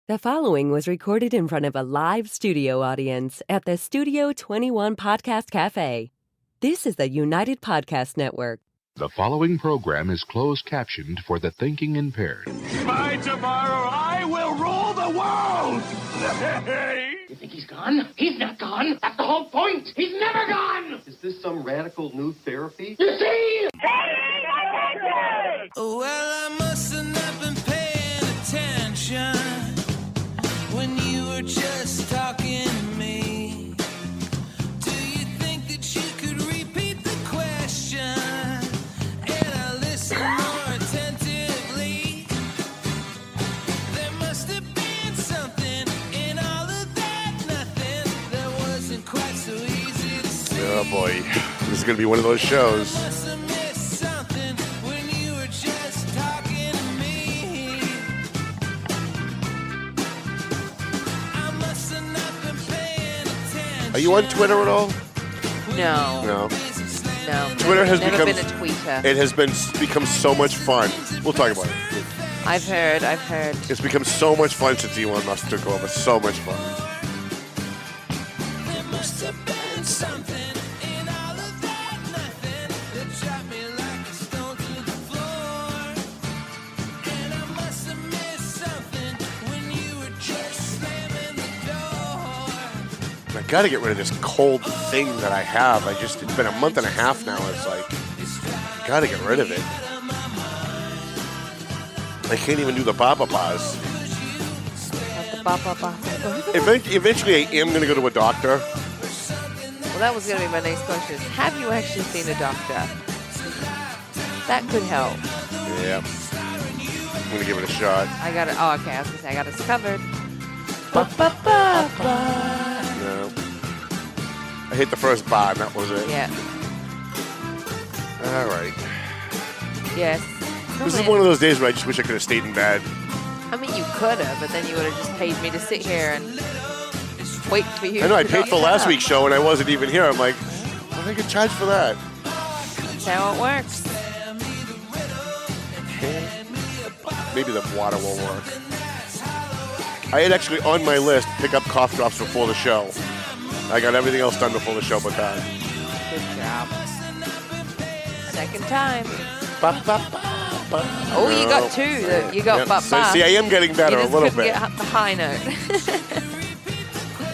The following was recorded in front of a live studio audience at the Studio 21 Podcast Cafe. This is the United Podcast Network. The following program is closed captioned for the thinking impaired. By tomorrow, I will rule the world! You think he's gone? He's not gone. That's the whole point. He's never gone. Is this some radical new therapy? You see? Well, I must have not been paying attention when you were just talking to me. Do you think that you could repeat the question? And I listen more attentively. There must have been something in all of that nothing that wasn't quite so easy to see. Oh boy, this is going to be one of those shows. Must have missed something when you were just talking to me. I must have not been paying attention. Are you on Twitter at all? No. No. No. Twitter has never become- been a tweeter. It has become so much fun. We'll talk about it. I've heard. It's become so much fun since Elon Musk took over. So much fun. There must have been something in all of that nothing that dropped me like a stone to the floor. And I must have missed something when you were just slamming the door. I got to get rid of this cold thing that I have. It's been a month and a half now. It's like, I got to get rid of it. I can't even do the ba-ba-bas. Eventually, I am going to go to a doctor. Well, that was going to be my next question. Have you actually seen a doctor? That could help. Yeah. I'm going to give it a shot. I got it. Oh, okay. I was going to say, I got us covered. No. I hit the first bar, and that was it. Yeah. All right. Yes. This is one of those days where I just wish I could have stayed in bed. I mean, you could have, but then you would have just paid me to sit here and wait for you. I know, I to paid not for last come. week's show, and I wasn't even here. I'm like, why did I get charged for that? That's how it works. Maybe the water will work. I had actually on my list pick up cough drops before the show. I got everything else done before the show but that. Good job. Second time. Ba, ba, ba, ba. Oh, you got two. You got Yep. So, see, I am getting better you a just little couldn't bit. get the high note.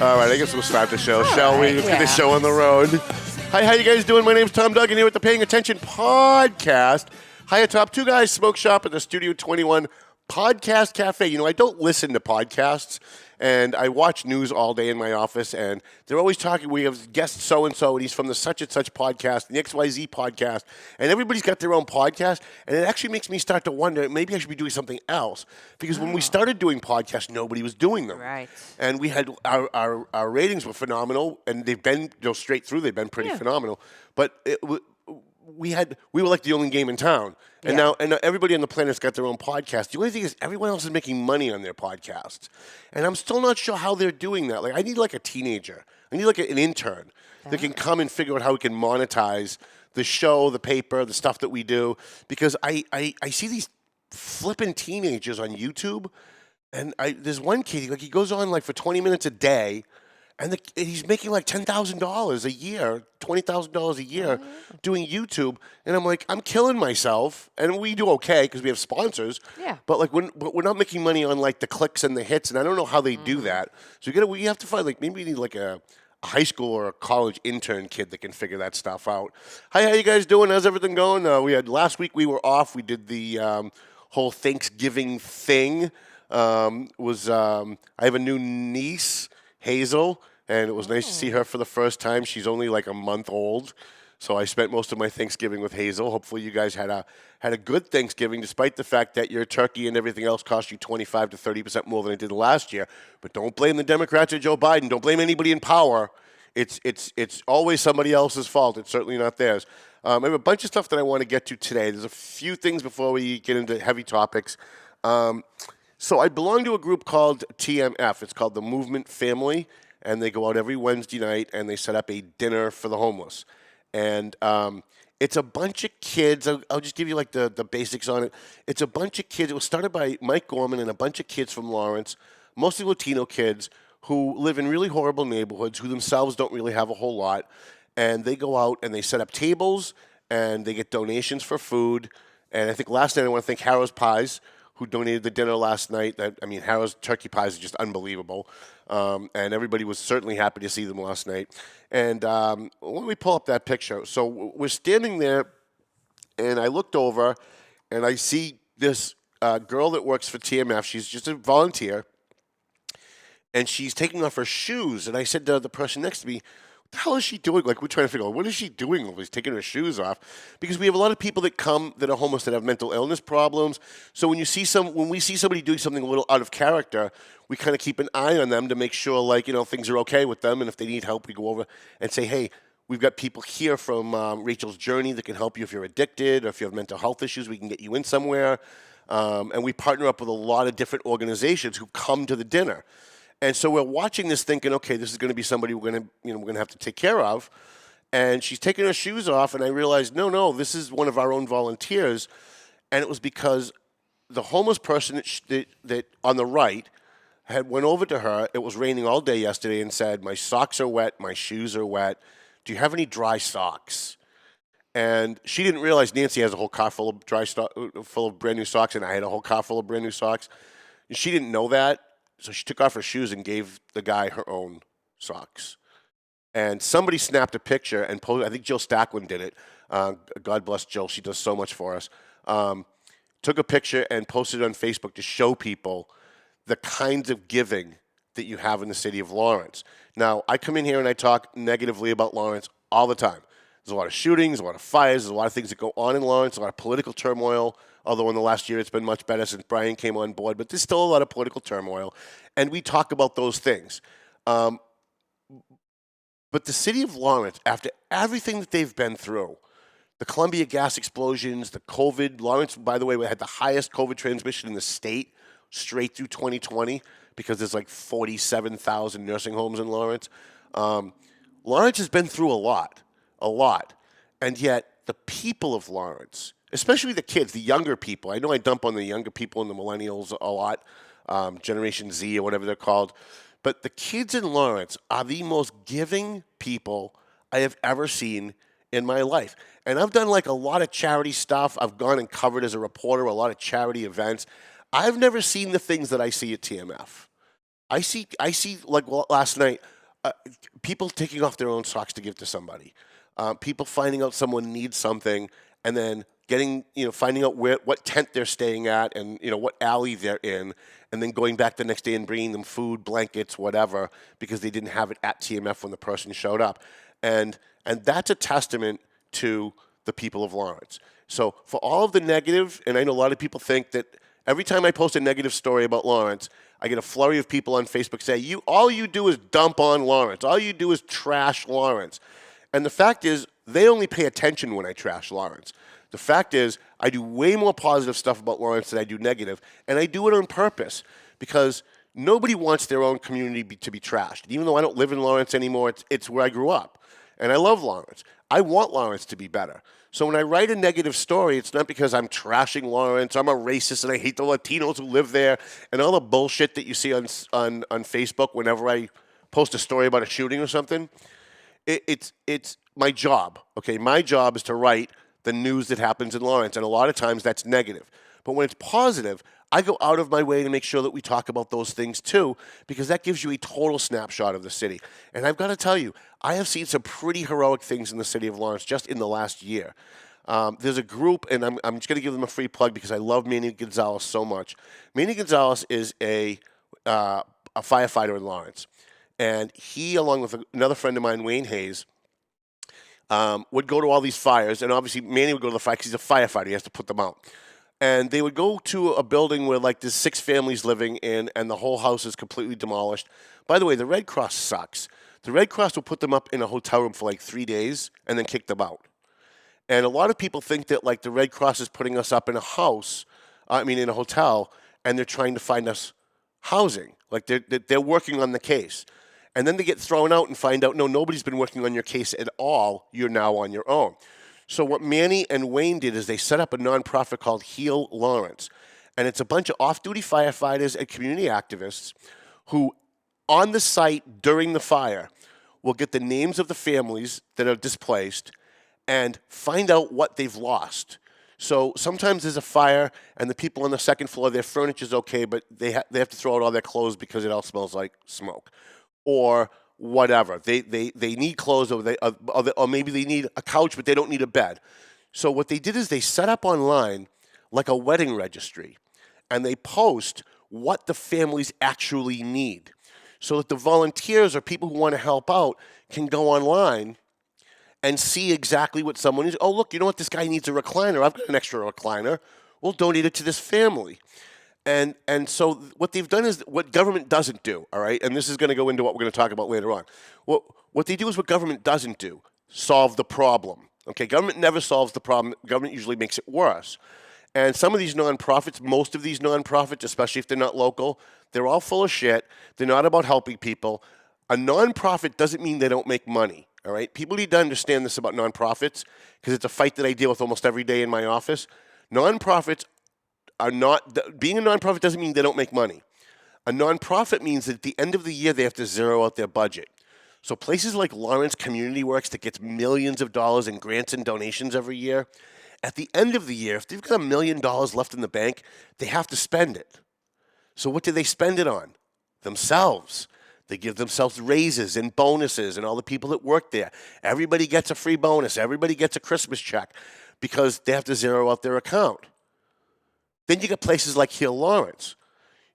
All right, I guess we'll start the show, shall we? right, Let's get the yeah. show on the road. Hi, how you guys doing? My name's Tom Duggan here with the Paying Attention Podcast. Hi atop, two guys smoke shop at the Studio 21 Podcast Cafe. You know, I don't listen to podcasts, and I watch news all day in my office, and they're always talking. We have guest so-and-so, and he's from the such and such podcast, the XYZ podcast, and everybody's got their own podcast, and it actually makes me start to wonder, maybe I should be doing something else, because when we started doing podcasts, nobody was doing them. Right. And we had, our ratings were phenomenal, and they've been, straight through, they've been pretty phenomenal, but we were like the only game in town. And now everybody on the planet's got their own podcast. The only thing is everyone else is making money on their podcasts. And I'm still not sure how they're doing that. Like, I need like a teenager. I need like an intern that can come and figure out how we can monetize the show, the paper, the stuff that we do. Because I see these flipping teenagers on YouTube. And there's one kid, he goes on like for 20 minutes a day. And he's making like $10,000 a year, $20,000 a year doing YouTube. And I'm like, I'm killing myself. And we do okay because we have sponsors. Yeah. But like, we're not making money on like the clicks and the hits. And I don't know how they do that. So we have to find like, maybe we need like a high school or a college intern kid that can figure that stuff out. Hi, how you guys doing? How's everything going? Last week we were off. We did the whole Thanksgiving thing. I have a new niece, Hazel, and it was nice to see her for the first time. She's only like a month old, so I spent most of my Thanksgiving with Hazel. Hopefully you guys had a good Thanksgiving, despite the fact that your turkey and everything else cost you 25 to 30% more than it did last year. But don't blame the Democrats or Joe Biden. Don't blame anybody in power. It's always somebody else's fault. It's certainly not theirs. I have a bunch of stuff that I want to get to today. There's a few things before we get into heavy topics. So I belong to a group called TMF. It's called the Movement Family, and they go out every Wednesday night, and they set up a dinner for the homeless. And it's a bunch of kids. I'll just give you like the basics on it. It's a bunch of kids. It was started by Mike Gorman and a bunch of kids from Lawrence. mostly Latino kids who live in really horrible neighborhoods, who themselves don't really have a whole lot, and they go out and they set up tables and they get donations for food. And I think last night I want to thank Harrow's Pies, who donated the dinner last night. Harrow's turkey pies are just unbelievable, and everybody was certainly happy to see them last night. And when we pull up that picture, so we're standing there, and I looked over, and I see this girl that works for TMF. She's just a volunteer, and she's taking off her shoes. And I said to the person next to me, what the hell is she doing? Like, we're trying to figure out, what is she doing while she's taking her shoes off? Because we have a lot of people that come that are homeless that have mental illness problems. So when we see somebody doing something a little out of character, we kind of keep an eye on them to make sure, like, things are okay with them. And if they need help, we go over and say, hey, we've got people here from Rachel's Journey that can help you if you're addicted or if you have mental health issues. We can get you in somewhere. And we partner up with a lot of different organizations who come to the dinner. And so we're watching this thinking, okay, this is going to be somebody we're going to have to take care of. And she's taking her shoes off, and I realized, no, this is one of our own volunteers. And it was because the homeless person that on the right had went over to her. It was raining all day yesterday and said, my socks are wet, my shoes are wet. Do you have any dry socks? And she didn't realize Nancy has a whole car full of brand new socks, and I had a whole car full of brand new socks. And she didn't know that. So she took off her shoes and gave the guy her own socks. And somebody snapped a picture and posted, I think Jill Stacklin did it. God bless Jill. She does so much for us. Took a picture and posted it on Facebook to show people the kinds of giving that you have in the city of Lawrence. Now, I come in here and I talk negatively about Lawrence all the time. There's a lot of shootings, a lot of fires, there's a lot of things that go on in Lawrence, a lot of political turmoil, although in the last year it's been much better since Brian came on board, but there's still a lot of political turmoil, and we talk about those things. But the city of Lawrence, after everything that they've been through, the Columbia gas explosions, the COVID, Lawrence, by the way, had the highest COVID transmission in the state straight through 2020 because there's like 47,000 nursing homes in Lawrence. Lawrence has been through a lot. And yet the people of Lawrence, especially the kids, the younger people, I know I dump on the younger people and the millennials a lot, Generation Z or whatever they're called, but the kids in Lawrence are the most giving people I have ever seen in my life. And I've done like a lot of charity stuff. I've gone and covered as a reporter a lot of charity events. I've never seen the things that I see at TMF. I see like last night, people taking off their own socks to give to somebody. People finding out someone needs something and then finding out what tent they're staying at and, what alley they're in, and then going back the next day and bringing them food, blankets, whatever, because they didn't have it at TMF when the person showed up. And that's a testament to the people of Lawrence. So for all of the negative, and I know a lot of people think that every time I post a negative story about Lawrence, I get a flurry of people on Facebook say, all you do is dump on Lawrence. All you do is trash Lawrence. And the fact is, they only pay attention when I trash Lawrence. The fact is, I do way more positive stuff about Lawrence than I do negative, and I do it on purpose because nobody wants their own community to be trashed. Even though I don't live in Lawrence anymore, it's where I grew up, and I love Lawrence. I want Lawrence to be better. So when I write a negative story, it's not because I'm trashing Lawrence, I'm a racist, and I hate the Latinos who live there, and all the bullshit that you see on Facebook whenever I post a story about a shooting or something. It's my job, okay? My job is to write the news that happens in Lawrence, and a lot of times that's negative. But when it's positive, I go out of my way to make sure that we talk about those things too, because that gives you a total snapshot of the city. And I've got to tell you, I have seen some pretty heroic things in the city of Lawrence just in the last year. There's a group, and I'm just going to give them a free plug because I love Manny Gonzalez so much. Manny Gonzalez is a firefighter in Lawrence. And he, along with another friend of mine, Wayne Hayes, would go to all these fires. And obviously, Manny would go to the fire because he's a firefighter. He has to put them out. And they would go to a building where, like, there's 6 families living in, and the whole house is completely demolished. By the way, the Red Cross sucks. The Red Cross will put them up in a hotel room for, like, 3 days and then kick them out. And a lot of people think that, like, the Red Cross is putting us up in a in a hotel, and they're trying to find us housing. Like, they're working on the case. And then they get thrown out and find out, no, nobody's been working on your case at all. You're now on your own. So what Manny and Wayne did is they set up a nonprofit called Heal Lawrence. And it's a bunch of off-duty firefighters and community activists who, on the site during the fire, will get the names of the families that are displaced and find out what they've lost. So sometimes there's a fire, and the people on the second floor, their furniture's okay, but they have to throw out all their clothes because it all smells like smoke, or whatever. They need clothes, or maybe they need a couch, but they don't need a bed. So what they did is they set up online like a wedding registry, and they post what the families actually need, so that the volunteers or people who want to help out can go online and see exactly what someone needs. Oh, look, you know what? This guy needs a recliner. I've got an extra recliner. We'll donate it to this family. And so what they've done is what government doesn't do, all right? And this is going to go into what we're going to talk about later on. What they do is what government doesn't do, solve the problem. Okay, government never solves the problem. Government usually makes it worse. And some of these nonprofits, most of these nonprofits, especially if they're not local, they're all full of shit. They're not about helping people. A nonprofit doesn't mean they don't make money. All right, people need to understand this about nonprofits because it's a fight that I deal with almost every day in my office. Nonprofits are not, being a nonprofit doesn't mean they don't make money. A nonprofit means that at the end of the year they have to zero out their budget. So places like Lawrence Community Works that gets millions of dollars in grants and donations every year, at the end of the year, if they've got $1 million left in the bank, they have to spend it. So what do they spend it on? Themselves. They give themselves raises and bonuses and all the people that work there. Everybody gets a free bonus. Everybody gets a Christmas check because they have to zero out their account. Then you get places like here, Lawrence.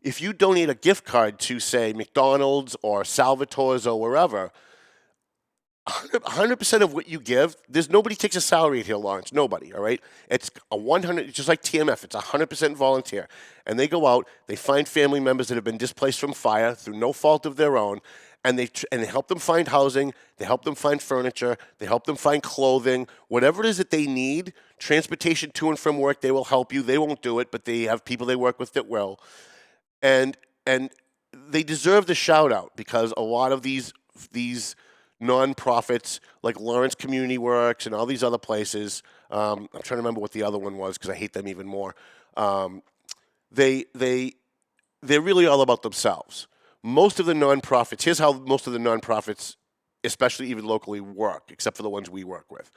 If you donate a gift card to, say, McDonald's or Salvatore's or wherever, 100% of what you give, nobody takes a salary at here, Lawrence. Nobody, all right? It's a 100, just like TMF, it's 100% volunteer. And they go out, they find family members that have been displaced from fire through no fault of their own, and they help them find housing, they help them find furniture, they help them find clothing, whatever it is that they need, transportation to and from work, they will help you. They won't do it, but they have people they work with that will. And they deserve the shout out because a lot of these nonprofits like Lawrence Community Works and all these other places, I'm trying to remember what the other one was because I hate them even more. They're really all about themselves. Most of the nonprofits, here's how most of the nonprofits, especially even locally, work, except for the ones we work with.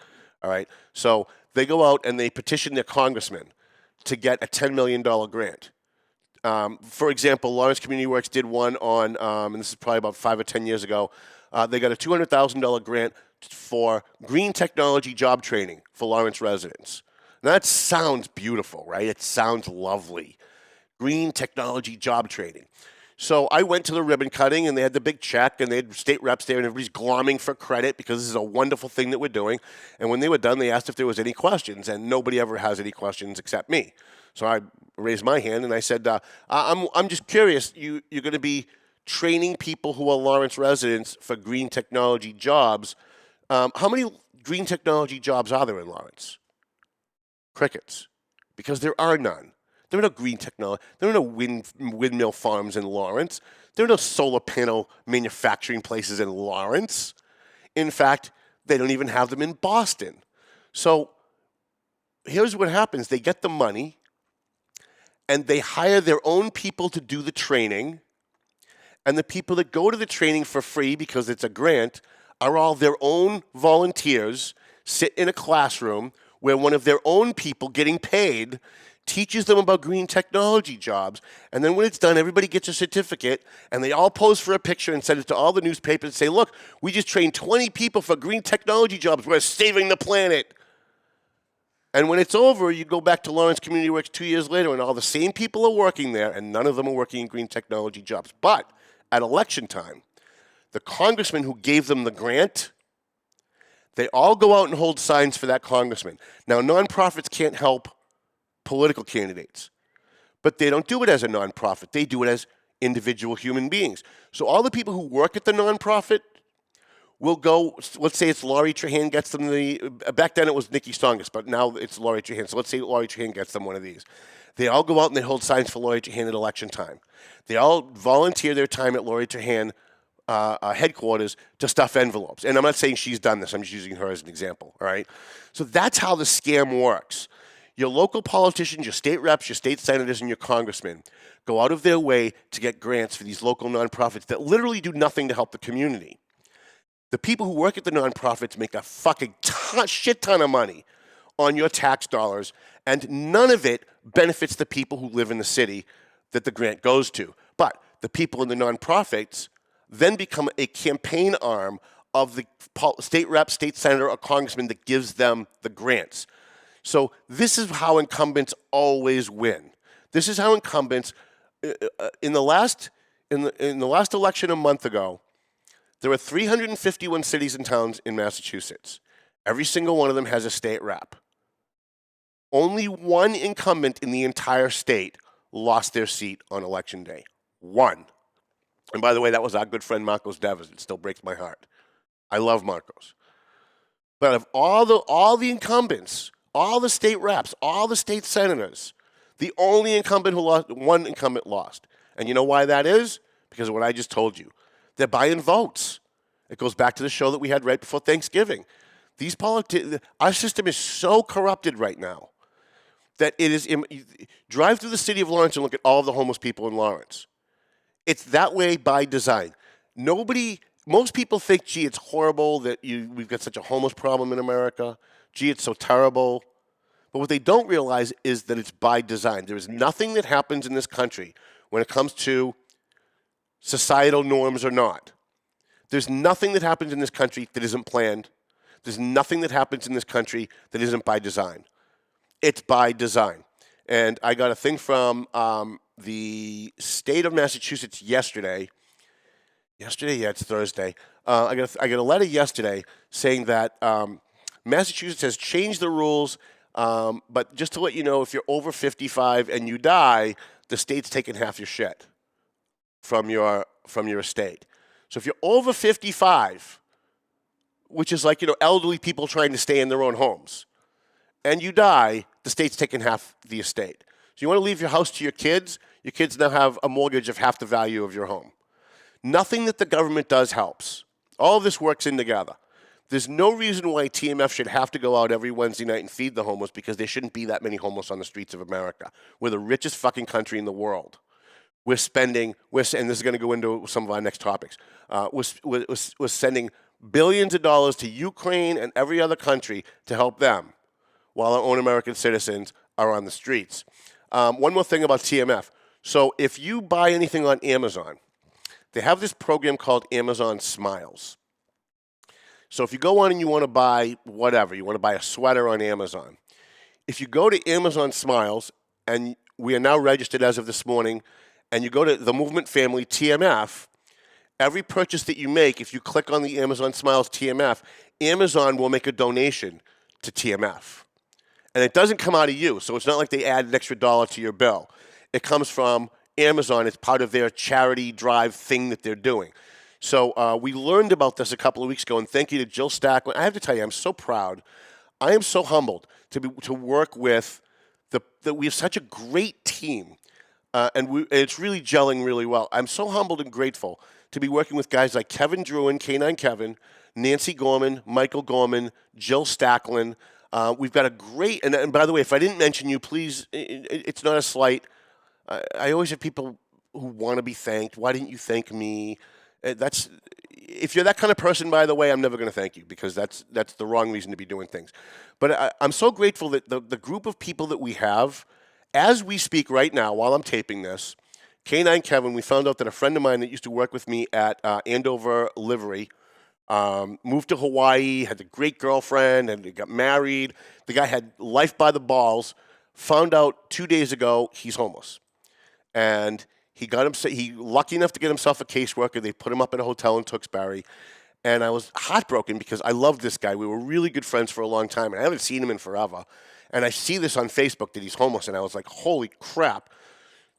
All right, so they go out and they petition their congressman to get a $10 million grant. For example, Lawrence Community Works did one on, and this is probably about 5 or 10 years ago. They got a $200,000 grant for green technology job training for Lawrence residents. Now, that sounds beautiful, right? It sounds lovely. Green technology job training. So I went to the ribbon cutting, and they had the big check, and they had state reps there, and everybody's glomming for credit because this is a wonderful thing that we're doing. And when they were done, they asked if there was any questions, and nobody ever has any questions except me. So I raised my hand, and I said, I'm just curious. You're going to be training people who are Lawrence residents for green technology jobs. How many green technology jobs are there in Lawrence? Crickets. Because there are none. There are no green technology. There are no windmill farms in Lawrence. There are no solar panel manufacturing places in Lawrence. In fact, they don't even have them in Boston. So here's what happens. They get the money, and they hire their own people to do the training, and the people that go to the training for free because it's a grant are all their own volunteers, sit in a classroom where one of their own people getting paid teaches them about green technology jobs. And then when it's done, everybody gets a certificate, and they all pose for a picture and send it to all the newspapers and say, look, we just trained 20 people for green technology jobs. We're saving the planet. And when it's over, you go back to Lawrence Community Works 2 years later, and all the same people are working there, and none of them are working in green technology jobs. But at election time, the congressman who gave them the grant, they all go out and hold signs for that congressman. Now, nonprofits can't help political candidates, but they don't do it as a nonprofit. They do it as individual human beings. So all the people who work at the nonprofit will go, let's say it's Laurie Trahan gets them back then it was Nikki Stongus, but now it's Laurie Trahan. So let's say Laurie Trahan gets them one of these. They all go out and they hold signs for Laurie Trahan at election time. They all volunteer their time at Laurie Trahan headquarters to stuff envelopes. And I'm not saying she's done this. I'm just using her as an example, all right? So that's how the scam works. Your local politicians, your state reps, your state senators, and your congressmen go out of their way to get grants for these local nonprofits that literally do nothing to help the community. The people who work at the nonprofits make a fucking shit ton of money on your tax dollars, and none of it benefits the people who live in the city that the grant goes to. But the people in the nonprofits then become a campaign arm of the state rep, state senator, or congressman that gives them the grants. So this is how incumbents always win. This is how incumbents in the last election a month ago, there were 351 cities and towns in Massachusetts. Every single one of them has a state rep. Only one incumbent in the entire state lost their seat on election day. One. And by the way, that was our good friend Marcos Devers. It still breaks my heart. I love Marcos. But of all the incumbents, all the state reps, all the state senators, the only incumbent who lost, one incumbent lost. And you know why that is? Because of what I just told you. They're buying votes. It goes back to the show that we had right before Thanksgiving. Our system is so corrupted right now that it is. Drive through the city of Lawrence and look at all of the homeless people in Lawrence. It's that way by design. Most people think, gee, it's horrible that we've got such a homeless problem in America. Gee, it's so terrible. But what they don't realize is that it's by design. There is nothing that happens in this country when it comes to societal norms or not. There's nothing that happens in this country that isn't planned. There's nothing that happens in this country that isn't by design. It's by design. And I got a thing from the state of Massachusetts yesterday. Yeah, it's Thursday. I got a letter yesterday saying that Massachusetts has changed the rules, but just to let you know, if you're over 55 and you die, the state's taking half your shit from your estate. So if you're over 55, which is like, elderly people trying to stay in their own homes, and you die, the state's taking half the estate. So you want to leave your house to your kids now have a mortgage of half the value of your home. Nothing that the government does helps. All of this works in together. There's no reason why TMF should have to go out every Wednesday night and feed the homeless, because there shouldn't be that many homeless on the streets of America. We're the richest fucking country in the world. And this is going to go into some of our next topics. We're sending billions of dollars to Ukraine and every other country to help them, while our own American citizens are on the streets. One more thing about TMF. So if you buy anything on Amazon, they have this program called Amazon Smiles. So if you go on and you want to buy whatever, you want to buy a sweater on Amazon, if you go to Amazon Smiles, and we are now registered as of this morning, and you go to the Movement Family TMF, every purchase that you make, if you click on the Amazon Smiles TMF, Amazon will make a donation to TMF. And it doesn't come out of you, so it's not like they add an extra $1 to your bill. It comes from Amazon. It's part of their charity drive thing that they're doing. So we learned about this a couple of weeks ago, and thank you to Jill Stackland. I have to tell you, I'm so proud. I am so humbled to work with that we have such a great team, and it's really gelling really well. I'm so humbled and grateful to be working with guys like Kevin Druin, K9 Kevin, Nancy Gorman, Michael Gorman, Jill Stackland. We've got a great, and by the way, if I didn't mention you, please, it's not a slight. I always have people who want to be thanked. Why didn't you thank me? If you're that kind of person, by the way, I'm never going to thank you, because that's the wrong reason to be doing things. But I'm so grateful that the group of people that we have, as we speak right now, while I'm taping this, K9 Kevin, we found out that a friend of mine that used to work with me at Andover Livery moved to Hawaii, had a great girlfriend, and got married. The guy had life by the balls. Found out 2 days ago he's homeless. And he lucky enough to get himself a caseworker. They put him up at a hotel in Tewksbury. And I was heartbroken because I loved this guy. We were really good friends for a long time, and I haven't seen him in forever. And I see this on Facebook that he's homeless, and I was like, holy crap.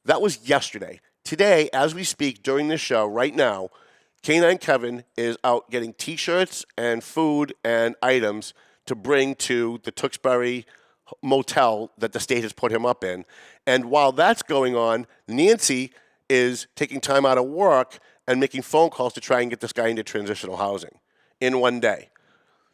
That was yesterday. Today, as we speak, during this show, right now, K9 Kevin is out getting T-shirts and food and items to bring to the Tewksbury motel that the state has put him up in. And while that's going on, Nancy is taking time out of work and making phone calls to try and get this guy into transitional housing in one day.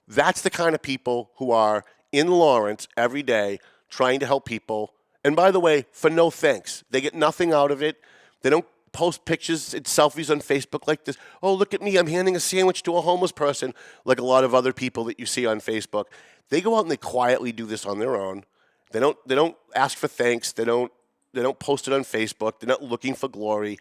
That's the kind of people who are in Lawrence every day trying to help people. And by the way, for no thanks. They get nothing out of it. They don't post pictures and selfies on Facebook like this. Oh, look at me, I'm handing a sandwich to a homeless person, like a lot of other people that you see on Facebook. They go out and they quietly do this on their own. They don't ask for thanks. They don't post it on Facebook. They're not looking for glory.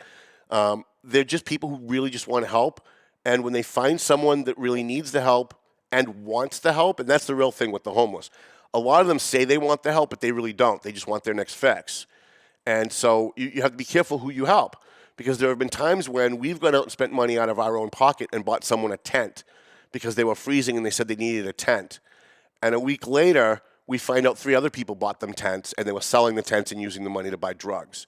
They're just people who really just want to help. And when they find someone that really needs the help and wants the help, and that's the real thing with the homeless, a lot of them say they want the help, but they really don't. They just want their next fix. And so you have to be careful who you help, because there have been times when we've gone out and spent money out of our own pocket and bought someone a tent because they were freezing and they said they needed a tent. And a week later, we find out 3 other people bought them tents, and they were selling the tents and using the money to buy drugs.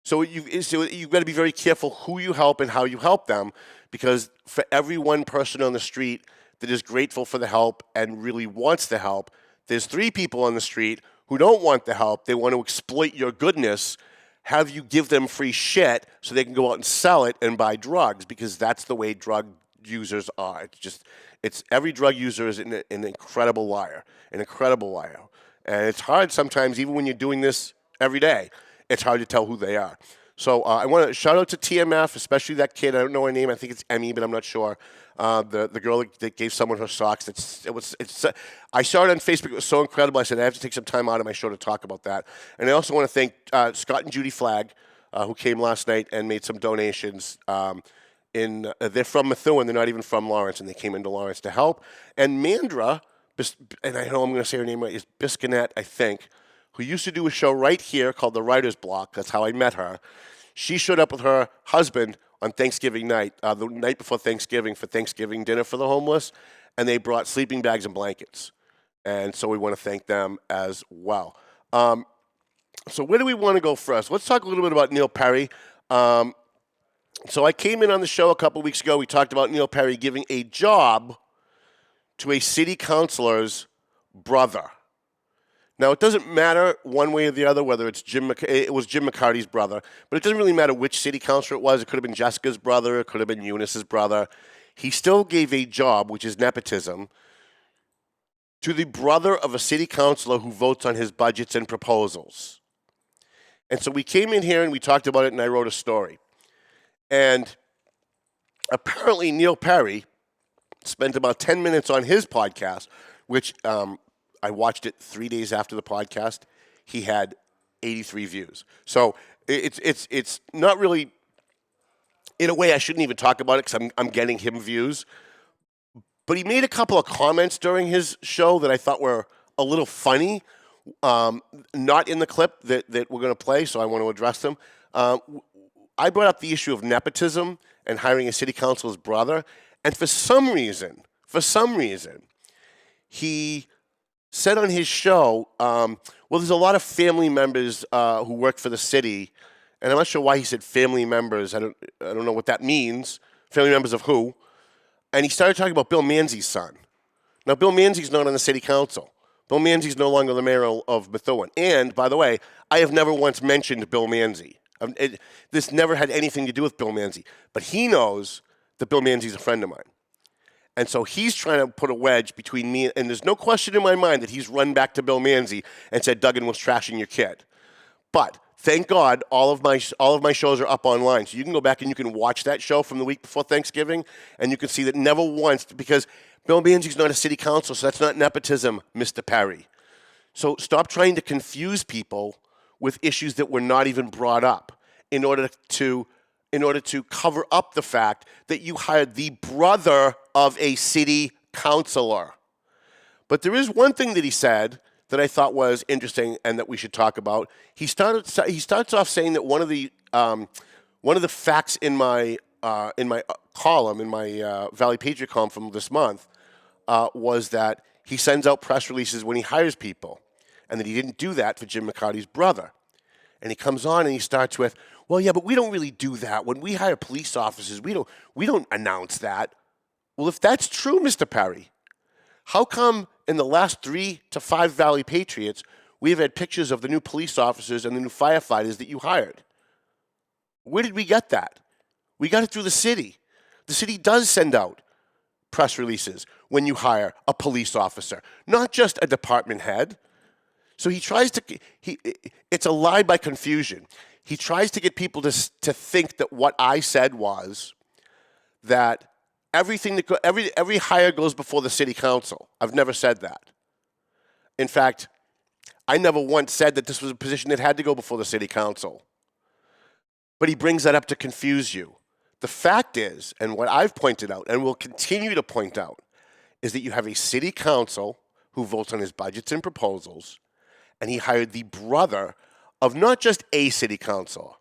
So you've got to be very careful who you help and how you help them, because for every one person on the street that is grateful for the help and really wants the help, there's 3 people on the street who don't want the help. They want to exploit your goodness, have you give them free shit so they can go out and sell it and buy drugs, because that's the way drug users are. It's every drug user is an incredible liar, an incredible liar. And it's hard sometimes, even when you're doing this every day, it's hard to tell who they are. So I want to shout out to TMF, especially that kid. I don't know her name. I think it's Emmy, but I'm not sure. The girl that gave someone her socks. I saw it on Facebook. It was so incredible. I said, I have to take some time out of my show to talk about that. And I also want to thank Scott and Judy Flagg, who came last night and made some donations. They're from Methuen. They're not even from Lawrence, and they came into Lawrence to help. And Mandra, and I know I'm going to say her name right, is Bisconet, I think, who used to do a show right here called The Writer's Block. That's how I met her. She showed up with her husband on Thanksgiving night, the night before Thanksgiving, for Thanksgiving dinner for the homeless, and they brought sleeping bags and blankets. And so we want to thank them as well. So where do we want to go first? Let's talk a little bit about Neil Perry. So I came in on the show a couple weeks ago. We talked about Neil Perry giving a job to a city councilor's brother. Now, it doesn't matter one way or the other whether it's it was Jim McCarty's brother, but it doesn't really matter which city councilor it was. It could have been Jessica's brother. It could have been Eunice's brother. He still gave a job, which is nepotism, to the brother of a city councilor who votes on his budgets and proposals. And so we came in here and we talked about it, and I wrote a story. And apparently Neil Perry spent about 10 minutes on his podcast, which I watched it 3 days after the podcast. He had 83 views. So it's not really, in a way I shouldn't even talk about it because I'm getting him views. But he made a couple of comments during his show that I thought were a little funny, not in the clip that we're going to play, so I want to address them. I brought up the issue of nepotism and hiring a city councilor's brother, and for some reason, he said on his show, well, there's a lot of family members who work for the city, and I'm not sure why he said family members. I don't know what that means. Family members of who? And he started talking about Bill Manzi's son. Now, Bill Manzi's not on the city council. Bill Manzi's no longer the mayor of Methuen. And, by the way, I have never once mentioned Bill Manzi. This never had anything to do with Bill Manzi. But he knows that Bill Manzi's a friend of mine. And so he's trying to put a wedge between me, and there's no question in my mind that he's run back to Bill Manzi and said Duggan was trashing your kid. But thank God all of my shows are up online. So you can go back and you can watch that show from the week before Thanksgiving, and you can see that never once, because Bill Manzi's not a city council, so that's not nepotism, Mr. Perry. So stop trying to confuse people with issues that were not even brought up in order to cover up the fact that you hired the brother of a city councilor. But there is one thing that he said that I thought was interesting and that we should talk about. He starts off saying that one of the facts in my column, in my Valley Patriot column from this month, was that he sends out press releases when he hires people, and that he didn't do that for Jim McCarty's brother. And he comes on and he starts with, well, yeah, but we don't really do that. When we hire police officers, we don't announce that. Well, if that's true, Mr. Perry, how come in the last 3 to 5 Valley Patriots, we have had pictures of the new police officers and the new firefighters that you hired? Where did we get that? We got it through the city. The city does send out press releases when you hire a police officer, not just a department head. So he tries to, it's a lie by confusion. He tries to get people to think that what I said was that every hire goes before the city council. I've never said that. In fact, I never once said that this was a position that had to go before the city council. But he brings that up to confuse you. The fact is, and what I've pointed out and will continue to point out, is that you have a city council who votes on his budgets and proposals, and he hired the brother of not just a city councilor,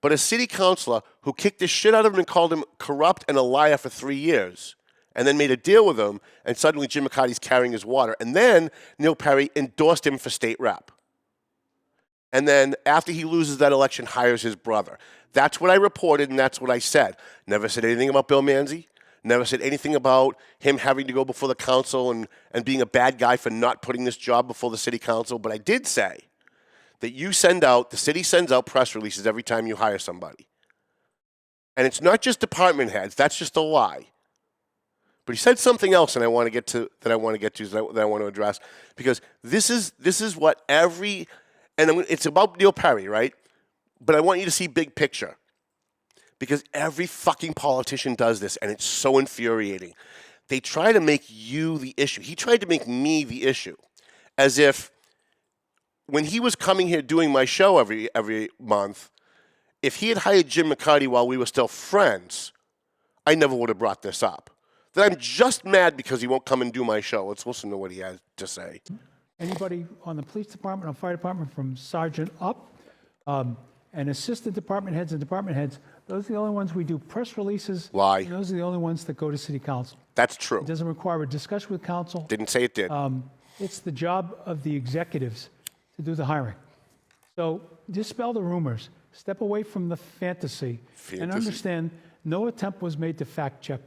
but a city councilor who kicked the shit out of him and called him corrupt and a liar for 3 years, and then made a deal with him, and suddenly Jim McCarty's carrying his water. And then Neil Perry endorsed him for state rep. And then after he loses that election, hires his brother. That's what I reported, and that's what I said. Never said anything about Bill Manzi. Never said anything about him having to go before the council and being a bad guy for not putting this job before the city council. But I did say that the city sends out press releases every time you hire somebody. And it's not just department heads. That's just a lie. But he said something else, and I want to get to that I want to address, because this is what it's about Neil Perry, right? But I want you to see big picture, because every fucking politician does this, and it's so infuriating. They try to make you the issue. He tried to make me the issue, as if when he was coming here doing my show every month, if he had hired Jim McCarty while we were still friends, I never would have brought this up. That I'm just mad because he won't come and do my show. Let's listen to what he has to say. Anybody on the police department or fire department from sergeant up, and assistant department heads and department heads, those are the only ones we do press releases. Lie. And those are the only ones that go to city council. That's true. It doesn't require a discussion with council. Didn't say it did. It's the job of the executives to do the hiring. So dispel the rumors. Step away from the fantasy. And understand no attempt was made to fact check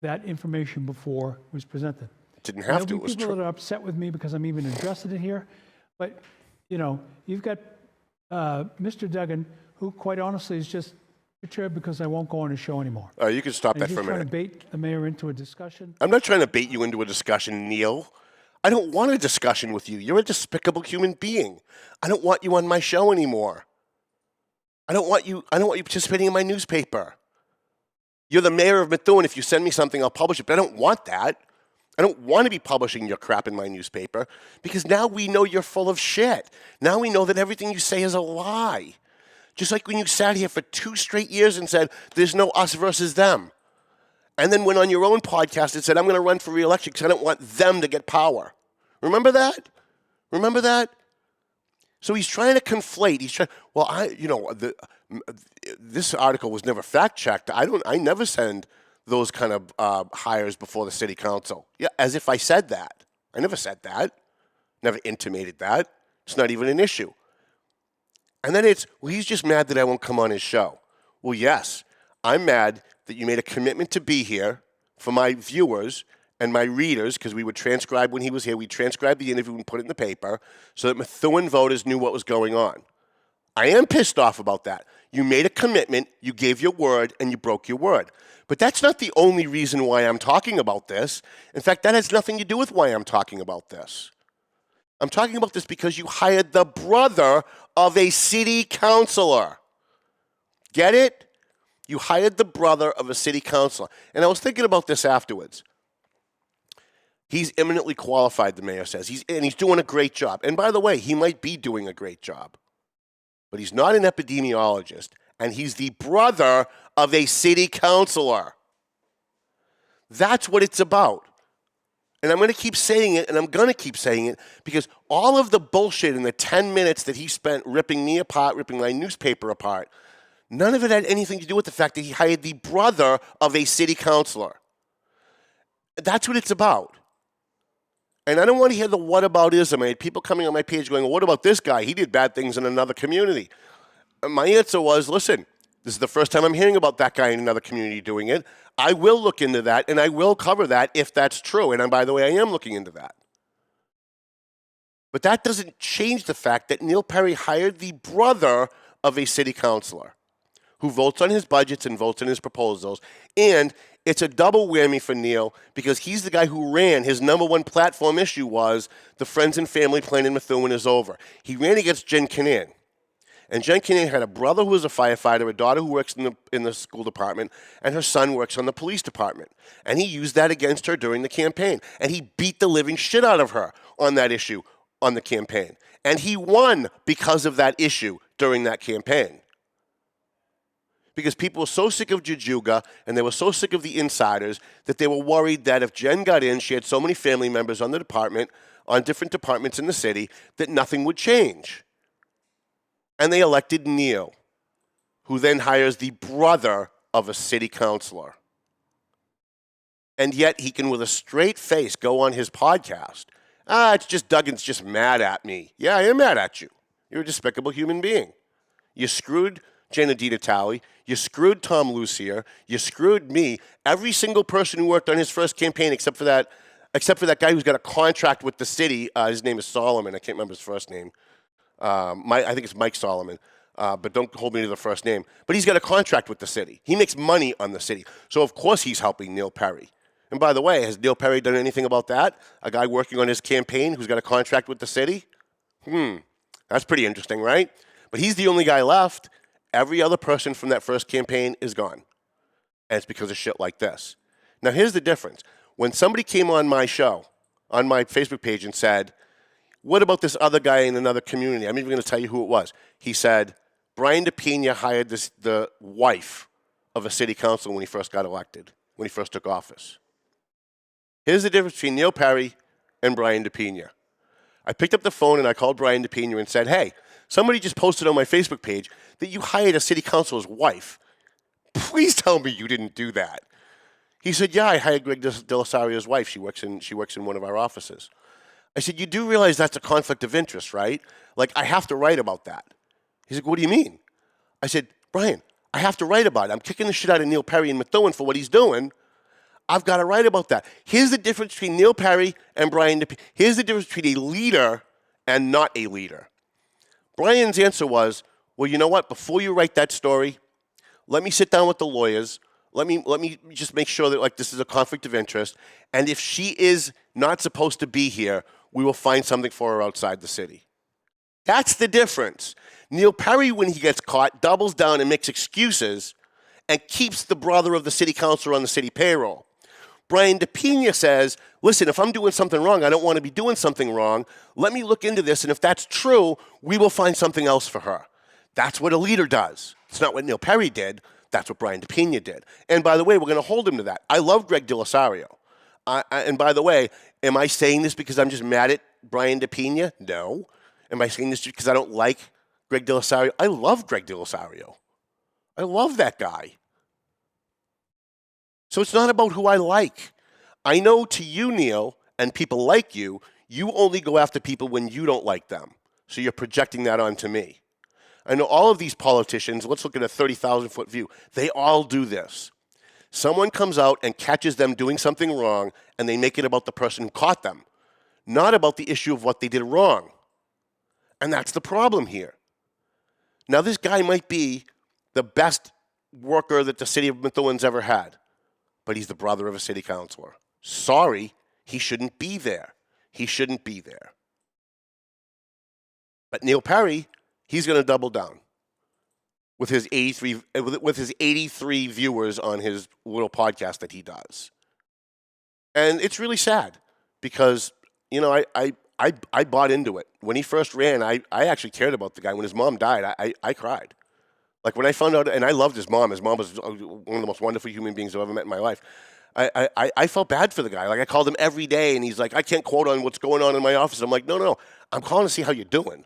that information before it was presented. Didn't have to. It was people true. that are upset with me because I'm even addressing it here. But, you've got Mr. Duggan, who quite honestly is just perturbed because I won't go on his show anymore. You can stop that He's for a just trying minute. to bait the mayor into a discussion. I'm not trying to bait you into a discussion, Neil. I don't want a discussion with you. You're a despicable human being. I don't want you on my show anymore. I don't want you participating in my newspaper. You're the mayor of Methuen. If you send me something, I'll publish it. But I don't want that. I don't want to be publishing your crap in my newspaper, because now we know you're full of shit. Now we know that everything you say is a lie. Just like when you sat here for 2 straight years and said, there's no us versus them. And then went on your own podcast and said, I'm going to run for re-election because I don't want them to get power. Remember that? Remember that? So he's trying to conflate. This article was never fact-checked. I never send those kind of hires before the city council. Yeah, as if I said that. I never said that. Never intimated that. It's not even an issue. And then he's just mad that I won't come on his show. Well, yes, I'm mad that you made a commitment to be here for my viewers and my readers, because we would transcribe when he was here. We'd transcribe the interview and put it in the paper so that Methuen voters knew what was going on. I am pissed off about that. You made a commitment, you gave your word, and you broke your word. But that's not the only reason why I'm talking about this. In fact, that has nothing to do with why I'm talking about this. I'm talking about this because you hired the brother of a city councilor. Get it? You hired the brother of a city councilor. And I was thinking about this afterwards. He's eminently qualified, the mayor says. He's doing a great job. And by the way, he might be doing a great job. But he's not an epidemiologist, and he's the brother of a city councilor. That's what it's about. And I'm going to keep saying it, and I'm going to keep saying it, because all of the bullshit in the 10 minutes that he spent ripping me apart, ripping my newspaper apart, none of it had anything to do with the fact that he hired the brother of a city councilor. That's what it's about. And I don't want to hear the whataboutism. I had people coming on my page going, well, what about this guy? He did bad things in another community. And my answer was, listen, this is the first time I'm hearing about that guy in another community doing it. I will look into that, and I will cover that if that's true. And by the way, I am looking into that. But that doesn't change the fact that Neil Perry hired the brother of a city councilor who votes on his budgets and votes on his proposals, and It's a double whammy for Neil because he's the guy who ran. His number one platform issue was the friends and family plan in Methuen is over. He ran against Jen Kinnan. And Jen Kinnan had a brother who was a firefighter, a daughter who works in the school department, and her son works on the police department. And he used that against her during the campaign. And he beat the living shit out of her on that issue on the campaign. And he won because of that issue during that campaign. Because people were so sick of Jujuga and they were so sick of the insiders that they were worried that if Jen got in, she had so many family members on the department, on different departments in the city, that nothing would change. And they elected Neil, who then hires the brother of a city councilor. And yet he can, with a straight face, go on his podcast. It's just Duggan's just mad at me. Yeah, I am mad at you. You're a despicable human being. You screwed Jana DiNatale. You screwed Tom Lucier. You screwed me. Every single person who worked on his first campaign, except for that guy who's got a contract with the city. His name is Solomon. I can't remember his first name. I think it's Mike Solomon, but don't hold me to the first name. But he's got a contract with the city. He makes money on the city. So, of course, he's helping Neil Perry. And by the way, has Neil Perry done anything about that? A guy working on his campaign who's got a contract with the city? That's pretty interesting, right? But he's the only guy left. Every other person from that first campaign is gone. And it's because of shit like this. Now, here's the difference. When somebody came on my show, on my Facebook page and said, what about this other guy in another community? I'm even going to tell you who it was. He said, Brian DePina hired the wife of a city council when he first got elected, when he first took office. Here's the difference between Neil Perry and Brian DePina. I picked up the phone and I called Brian DePina and said, hey, somebody just posted on my Facebook page that you hired a city councilor's wife. Please tell me you didn't do that. He said, yeah, I hired Greg Delisario's wife. She works in one of our offices. I said, you do realize that's a conflict of interest, right? Like, I have to write about that. He's like, what do you mean? I said, Brian, I have to write about it. I'm kicking the shit out of Neil Perry and Methuen for what he's doing. I've got to write about that. Here's the difference between Neil Perry and Brian DePina. Here's the difference between a leader and not a leader. Brian's answer was, well, you know what? Before you write that story, let me sit down with the lawyers. Let me just make sure that, like, this is a conflict of interest. And if she is not supposed to be here, we will find something for her outside the city. That's the difference. Neil Perry, when he gets caught, doubles down and makes excuses and keeps the brother of the city councilor on the city payroll. Brian DePina says, listen, if I'm doing something wrong, I don't want to be doing something wrong. Let me look into this, and if that's true, we will find something else for her. That's what a leader does. It's not what Neil Perry did. That's what Brian DePina did. And by the way, we're going to hold him to that. I love Greg Delisario. And by the way, am I saying this because I'm just mad at Brian DePina? No. Am I saying this because I don't like Greg Delisario? I love Greg Delisario. I love that guy. So it's not about who I like. I know to you, Neil, and people like you, you only go after people when you don't like them. So you're projecting that onto me. I know all of these politicians, let's look at a 30,000-foot view. They all do this. Someone comes out and catches them doing something wrong, and they make it about the person who caught them, not about the issue of what they did wrong. And that's the problem here. Now, this guy might be the best worker that the city of Methuen's ever had, but he's the brother of a city councilor. Sorry, he shouldn't be there. He shouldn't be there. But Neil Perry, he's going to double down with his 83 viewers on his little podcast that he does. And it's really sad because, you know, I bought into it. When he first ran, I actually cared about the guy. When his mom died, I cried. Like when I found out, and I loved his mom. His mom was one of the most wonderful human beings I've ever met in my life. I felt bad for the guy. Like I called him every day, and he's like, I can't quote on what's going on in my office. I'm like, no, I'm calling to see how you're doing.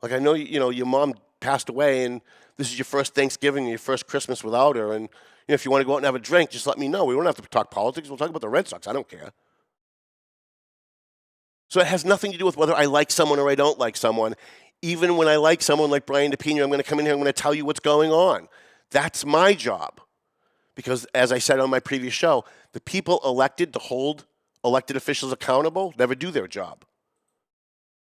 Like I know, you know, your mom passed away, and this is your first Thanksgiving, your first Christmas without her, and you know, if you want to go out and have a drink, just let me know. We don't have to talk politics. We'll talk about the Red Sox. I don't care. So it has nothing to do with whether I like someone or I don't like someone. Even when I like someone like Brian DePina, I'm going to come in here, I'm going to tell you what's going on. That's my job. Because as I said on my previous show, the people elected to hold elected officials accountable never do their job.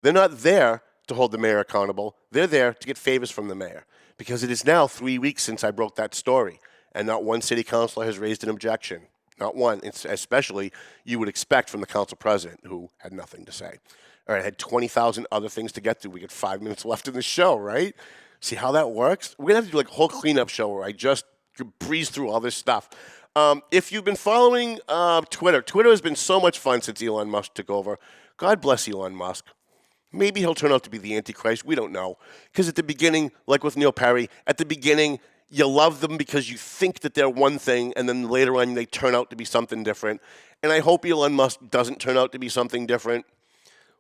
They're not there to hold the mayor accountable. They're there to get favors from the mayor. Because it is now 3 weeks since I broke that story. and not one city councilor has raised an objection. Not one. It's especially you would expect from the council president, who had nothing to say. All right, I had 20,000 other things to get to. We got 5 minutes left in the show, right? See how that works? We're going to have to do like a whole cleanup show where I just breeze through all this stuff. If you've been following Twitter has been so much fun since Elon Musk took over. God bless Elon Musk. Maybe he'll turn out to be the Antichrist. We don't know. Because at the beginning, like with Neil Perry, at the beginning, you love them because you think that they're one thing, and then later on they turn out to be something different. And I hope Elon Musk doesn't turn out to be something different.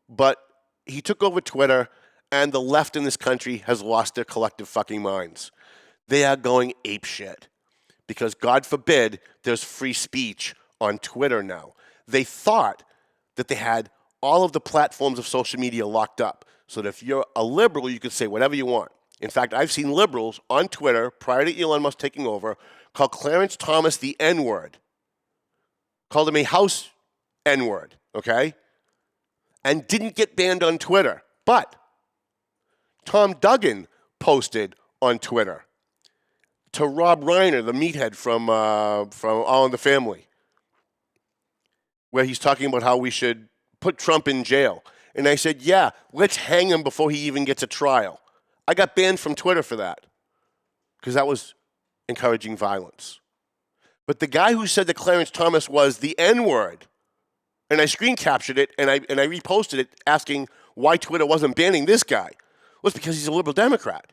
But he took over Twitter, and the left in this country has lost their collective fucking minds. They are going apeshit. Because God forbid there's free speech on Twitter now. They thought that they had all of the platforms of social media locked up, so that if you're a liberal, you could say whatever you want. In fact, I've seen liberals on Twitter, prior to Elon Musk taking over, call Clarence Thomas the N-word. Called him a house N-word, okay? And didn't get banned on Twitter. But Tom Duggan posted on Twitter to Rob Reiner, the meathead from All in the Family, where he's talking about how we should put Trump in jail. And I said, yeah, let's hang him before he even gets a trial. I got banned from Twitter for that because that was encouraging violence. But the guy who said that Clarence Thomas was the N-word, and I screen captured it and I reposted it asking why Twitter wasn't banning this guy, was because he's a liberal Democrat.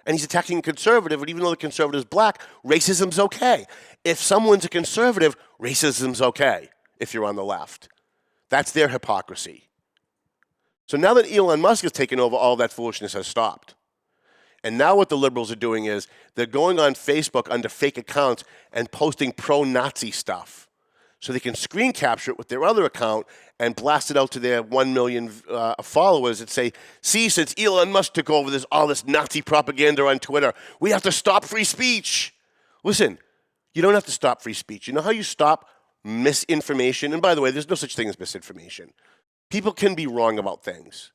And he's attacking a conservative, and even though the conservative is black, racism's okay. If someone's a conservative, racism's okay if you're on the left. That's their hypocrisy. So now that Elon Musk has taken over, all that foolishness has stopped. And now what the liberals are doing is they're going on Facebook under fake accounts and posting pro-Nazi stuff. So they can screen capture it with their other account and blast it out to their 1 million followers and say, see, since Elon Musk took over, there's all this Nazi propaganda on Twitter. We have to stop free speech. Listen, you don't have to stop free speech. You know how you stop misinformation? And by the way, there's no such thing as misinformation. People can be wrong about things.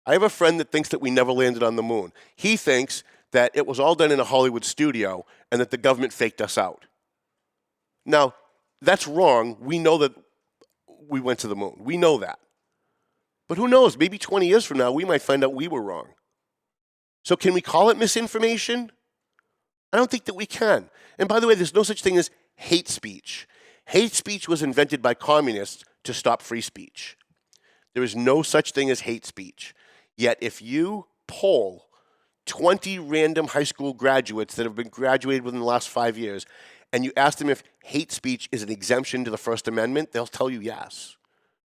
I have a friend that thinks that we never landed on the moon. He thinks that it was all done in a Hollywood studio and that the government faked us out. Now, that's wrong. We know that we went to the moon. We know that. But who knows? Maybe 20 years from now, we might find out we were wrong. So can we call it misinformation? I don't think that we can. And by the way, there's no such thing as hate speech. Hate speech was invented by communists to stop free speech. There is no such thing as hate speech. Yet if you poll 20 random high school graduates that have been graduated within the last 5 years, and you ask them if hate speech is an exemption to the First Amendment, they'll tell you yes,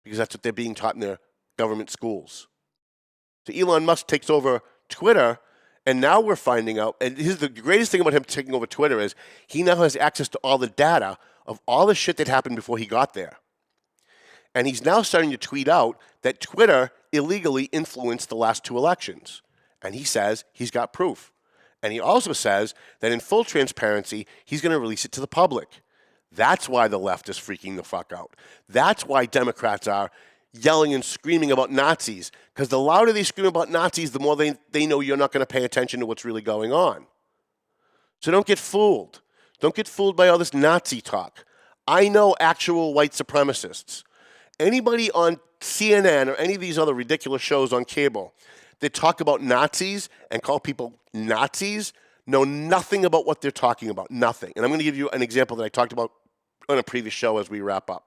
because that's what they're being taught in their government schools. So Elon Musk takes over Twitter, and now we're finding out, and the greatest thing about him taking over Twitter is he now has access to all the data of all the shit that happened before he got there. And he's now starting to tweet out that Twitter illegally influenced the last 2 elections. And he says he's got proof. And he also says that in full transparency, he's going to release it to the public. That's why the left is freaking the fuck out. That's why Democrats are yelling and screaming about Nazis. Because the louder they scream about Nazis, the more they know you're not going to pay attention to what's really going on. So don't get fooled. Don't get fooled by all this Nazi talk. I know actual white supremacists. Anybody on CNN or any of these other ridiculous shows on cable that talk about Nazis and call people Nazis know nothing about what they're talking about. Nothing. And I'm going to give you an example that I talked about on a previous show as we wrap up.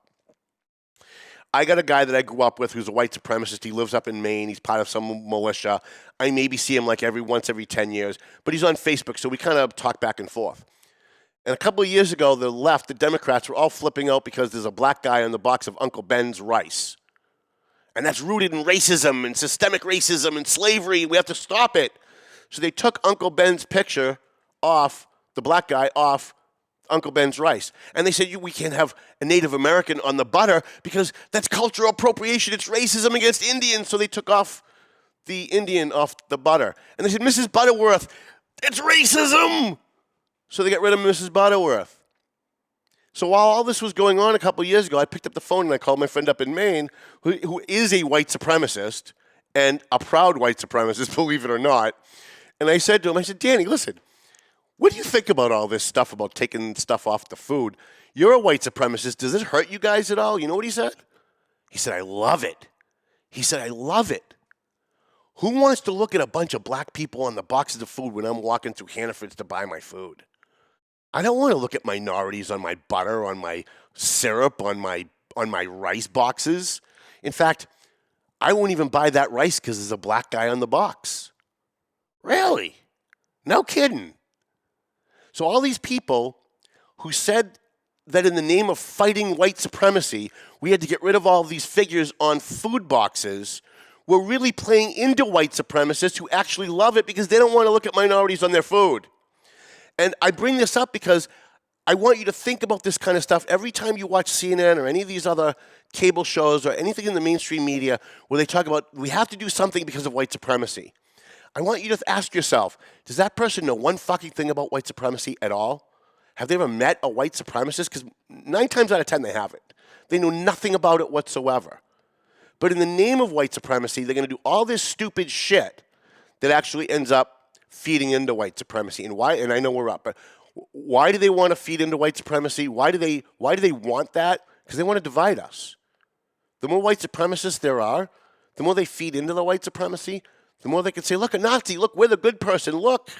I got a guy that I grew up with who's a white supremacist. He lives up in Maine. He's part of some militia. I maybe see him like once every 10 years. But he's on Facebook, so we kind of talk back and forth. And a couple of years ago, the left, the Democrats, were all flipping out because there's a black guy on the box of Uncle Ben's rice. And that's rooted in racism and systemic racism and slavery. We have to stop it. So they took Uncle Ben's picture off, the black guy off Uncle Ben's rice. And they said, we can't have a Native American on the butter because that's cultural appropriation. It's racism against Indians. So they took off the Indian off the butter. And they said, Mrs. Butterworth, it's racism. So they got rid of Mrs. Butterworth. So while all this was going on a couple of years ago, I picked up the phone and I called my friend up in Maine, who is a white supremacist, and a proud white supremacist, believe it or not. And I said to him, Danny, listen, What do you think about all this stuff about taking stuff off the food? You're a white supremacist. Does it hurt you guys at all? You know what he said? He said, I love it. He said, I love it. Who wants to look at a bunch of black people on the boxes of food when I'm walking through Hannaford's to buy my food? I don't want to look at minorities on my butter, on my syrup, on my rice boxes. In fact, I won't even buy that rice because there's a black guy on the box. Really? No kidding. So all these people who said that in the name of fighting white supremacy, we had to get rid of all of these figures on food boxes, were really playing into white supremacists who actually love it because they don't want to look at minorities on their food. And I bring this up because I want you to think about this kind of stuff every time you watch CNN or any of these other cable shows or anything in the mainstream media where they talk about we have to do something because of white supremacy. I want you to ask yourself, does that person know one fucking thing about white supremacy at all? Have they ever met a white supremacist? Because 9 times out of 10 they haven't. They know nothing about it whatsoever. But in the name of white supremacy, they're going to do all this stupid shit that actually ends up feeding into white supremacy. And why? And I know we're up, but why do they want to feed into white supremacy? Why do they want that? Because they want to divide us. The more white supremacists there are, the more they feed into the white supremacy, the more they can say, look, a Nazi, look, we're the good person, look.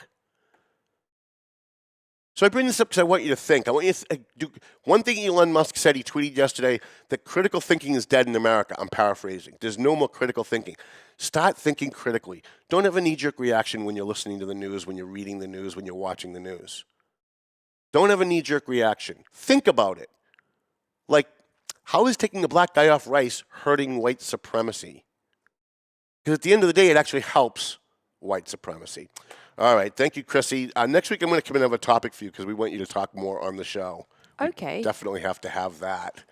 So I bring this up because I want you to think. I want you to do one thing Elon Musk said, he tweeted yesterday, that critical thinking is dead in America. I'm paraphrasing. There's no more critical thinking. Start thinking critically. Don't have a knee-jerk reaction when you're listening to the news, when you're reading the news, when you're watching the news. Don't have a knee-jerk reaction. Think about it. Like, how is taking a black guy off rice hurting white supremacy? Because at the end of the day, it actually helps white supremacy. All right. Thank you, Chrissy. Next week, I'm going to come in and have a topic for you because we want you to talk more on the show. Okay. We definitely have to have that.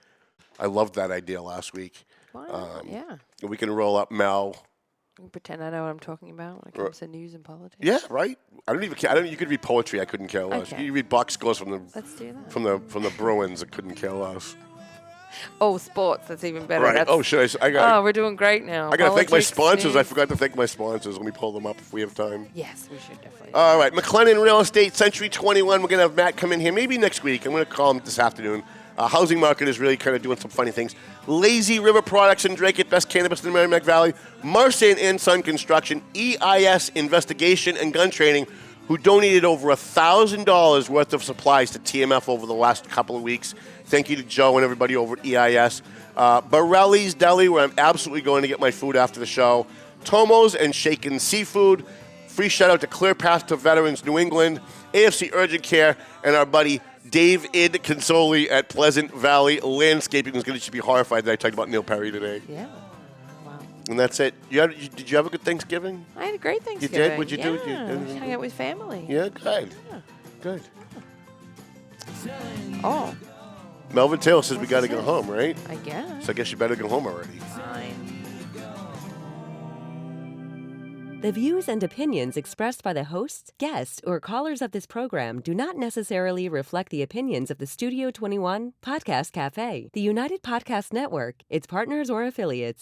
I loved that idea last week. Wow. Yeah. We can roll up Mel. You can pretend I know what I'm talking about when it comes to news and politics. Yeah, right. I don't even care. You could read poetry. I couldn't care less. Okay. You read box scores from the Let's do that. from the Bruins. I couldn't care less. Oh, sports. That's even better. Right. That's, we're doing great now. I got to thank my Politics, sponsors. news. I forgot to thank my sponsors. Let me pull them up if we have time. Yes, we should definitely. All right. McLennan Real Estate, Century 21. We're going to have Matt come in here maybe next week. I'm going to call him this afternoon. Housing market is really kind of doing some funny things. Lazy River Products in Drake, best cannabis in the Merrimack Valley. Marsan and Son Construction, EIS Investigation and Gun Training, who donated over $1,000 worth of supplies to TMF over the last couple of weeks. Thank you to Joe and everybody over at EIS. Borelli's Deli, where I'm absolutely going to get my food after the show. Tomo's and Shaken Seafood. Free shout out to Clear Path to Veterans New England, AFC Urgent Care, and our buddy Dave Id Consoli at Pleasant Valley Landscaping is going to be horrified that I talked about Neil Perry today. Yeah. Wow. And that's it. Did you have a good Thanksgiving? I had a great Thanksgiving. You did? What'd you do? Hang out with family. Yeah, good. Yeah. Good. Oh. Melvin Taylor says we got to go home, right? I guess. So I guess you better go home already. Fine. The views and opinions expressed by the hosts, guests, or callers of this program do not necessarily reflect the opinions of the Studio 21 Podcast Cafe, the United Podcast Network, its partners, or affiliates.